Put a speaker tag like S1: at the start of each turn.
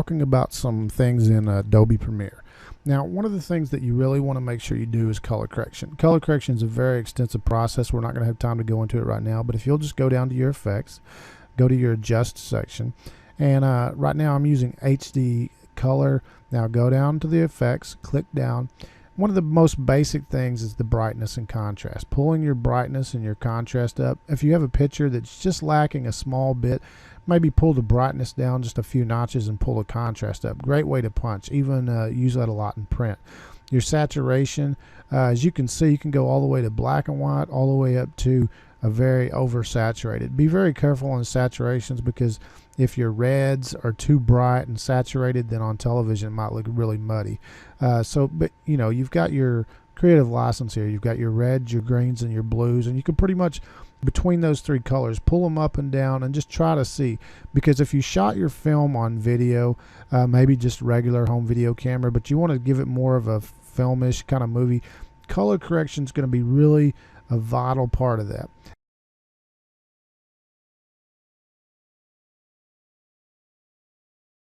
S1: talking about some things in Adobe Premiere. Now, one of the things that you really want to make sure you do is color correction. Color correction is a very extensive process. We're not going to have time to go into it right now, but if you'll just go down to your effects, go to your adjust section, and right now I'm using HD color. Now go down to the effects, click down. One of the most basic things is the brightness and contrast. Pulling your brightness and your contrast up. If you have a picture that's just lacking a small bit, maybe pull the brightness down just a few notches and pull the contrast up. Great way to punch. Even use that a lot in print. Your saturation, as you can see, you can go all the way to black and white, all the way up to a very oversaturated. Be very careful on saturations, because if your reds are too bright and saturated, then on television it might look really muddy. But you know, you've got your creative license here. You've got your reds, your greens, and your blues, and you can pretty much, between those three colors, pull them up and down and just try to see. Because if you shot your film on video, maybe just regular home video camera, but you want to give it more of a filmish kind of movie, color correction is going to be really a vital part of that.